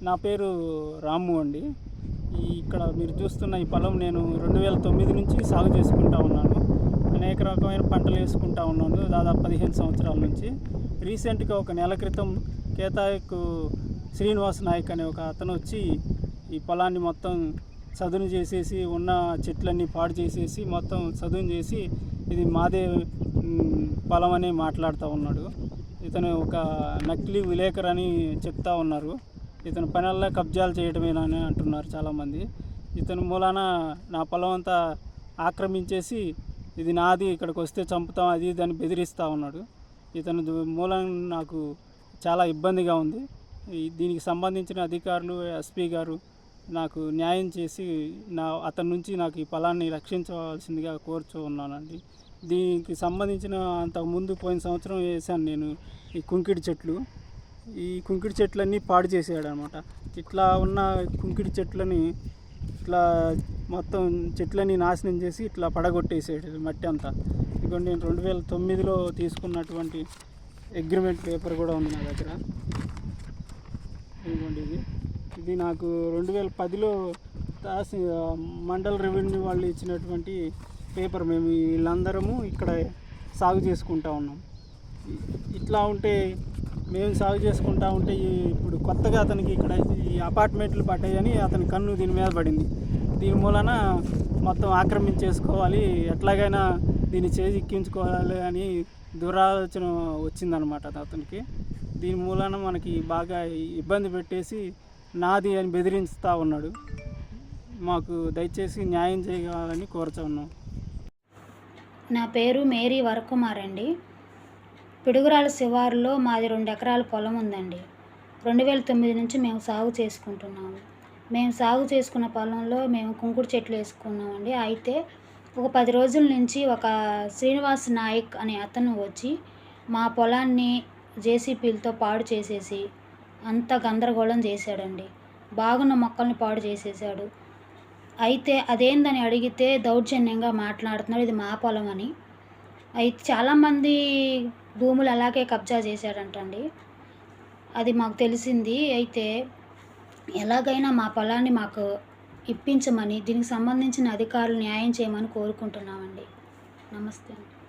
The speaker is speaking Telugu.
నా పేరు రాము అండి. ఇక్కడ మీరు చూస్తున్న ఈ పొలం నేను 2009 నుంచి సాగు చేసుకుంటా ఉన్నాను. అనేక రకమైన పంటలు వేసుకుంటా ఉన్నాను దాదాపు 15 సంవత్సరాల నుంచి. రీసెంట్గా ఒక నెల క్రితం కేతాయక్ శ్రీనివాస్ నాయక్ అనే ఒక అతను వచ్చి ఈ పొలాన్ని మొత్తం చదును చేసేసి, ఉన్న చెట్లన్నీ పాడు చేసేసి, మొత్తం చదును చేసి ఇది మాదే పొలం అని మాట్లాడుతూ ఉన్నాడు. ఇతను ఒక నకిలీ విలేకరు అని చెప్తా ఉన్నారు. ఇతను పనుల్లో కబ్జాలు చేయడమేనని అంటున్నారు చాలామంది. ఇతని మూలాన నా పొలం అంతా ఆక్రమించేసి ఇది నాది, ఇక్కడికి వస్తే చంపుతాం అది దాన్ని బెదిరిస్తూ ఉన్నాడు. ఇతను మూలం నాకు చాలా ఇబ్బందిగా ఉంది. దీనికి సంబంధించిన అధికారులు, ఎస్పీ గారు నాకు న్యాయం చేసి అతని నుంచి నాకు ఈ పొలాన్ని రక్షించవలసిందిగా కోరుచూ ఉన్నానండి. దీనికి సంబంధించిన అంతకుముందు పోయిన సంవత్సరం వేసాను నేను ఈ కుంకిడి చెట్లు. ఈ కుంకిడి చెట్లన్నీ పాడు చేసాడు అనమాట. ఇట్లా ఉన్న కుంకిడి చెట్లని ఇట్లా మొత్తం చెట్లని నాశనం చేసి ఇట్లా పడగొట్టేసాడు మట్టి అంతా. ఇదిగోండి నేను 2009లో తీసుకున్నటువంటి అగ్రిమెంట్ పేపర్ కూడా ఉంది నా దగ్గర. ఇదిగోండి ఇది నాకు 2010లో మండల్ రెవెన్యూ వాళ్ళు ఇచ్చినటువంటి పేపర్. మేము వీళ్ళందరము ఇక్కడ సాగు చేసుకుంటా ఉన్నాం. ఇట్లా ఉంటే మేము సాగు చేసుకుంటా ఉంటే ఇప్పుడు కొత్తగా అతనికి ఇక్కడ ఈ అపార్ట్మెంట్లు పడ్డాయని అతని కన్ను దీని మీద పడింది. దీని మూలన మొత్తం ఆక్రమించేసుకోవాలి, ఎట్లాగైనా దీన్ని చేజిక్కించుకోవాలి అని దురాలోచన వచ్చిందనమాట అతనికి. దీని మూలన మనకి బాగా ఇబ్బంది పెట్టేసి నాది అని బెదిరిస్తూ ఉన్నాడు. మాకు దయచేసి న్యాయం చేయగలని కోరుతున్నాం. నా పేరు మేరీ వరకుమార్ అండి. పిడుగురాల శివారులో మాది 2 ఎకరాల పొలం ఉందండి. 2009 నుంచి మేము సాగు చేసుకుంటున్నాము. మేము సాగు చేసుకున్న పొలంలో మేము కుంకుడు చెట్లు వేసుకున్నామండి. అయితే ఒక 10 రోజుల నుంచి ఒక శ్రీనివాస్ నాయక్ అనే అతను వచ్చి మా పొలాన్ని జేసీపీలతో పాడు చేసేసి అంత గందరగోళం చేశాడండి. బాగున్న మొక్కల్ని పాడు చేసేసాడు. అయితే అదేందని అడిగితే దౌర్జన్యంగా మాట్లాడుతున్నాడు, ఇది మా పొలం అని. అయితే చాలామంది భూములు అలాగే కబ్జా చేశాడంటండి. అది మాకు తెలిసింది. అయితే ఎలాగైనా మా పొలాన్ని మాకు ఇప్పించమని, దీనికి సంబంధించిన అధికారులు న్యాయం చేయమని కోరుకుంటున్నామండి. నమస్తే అండి.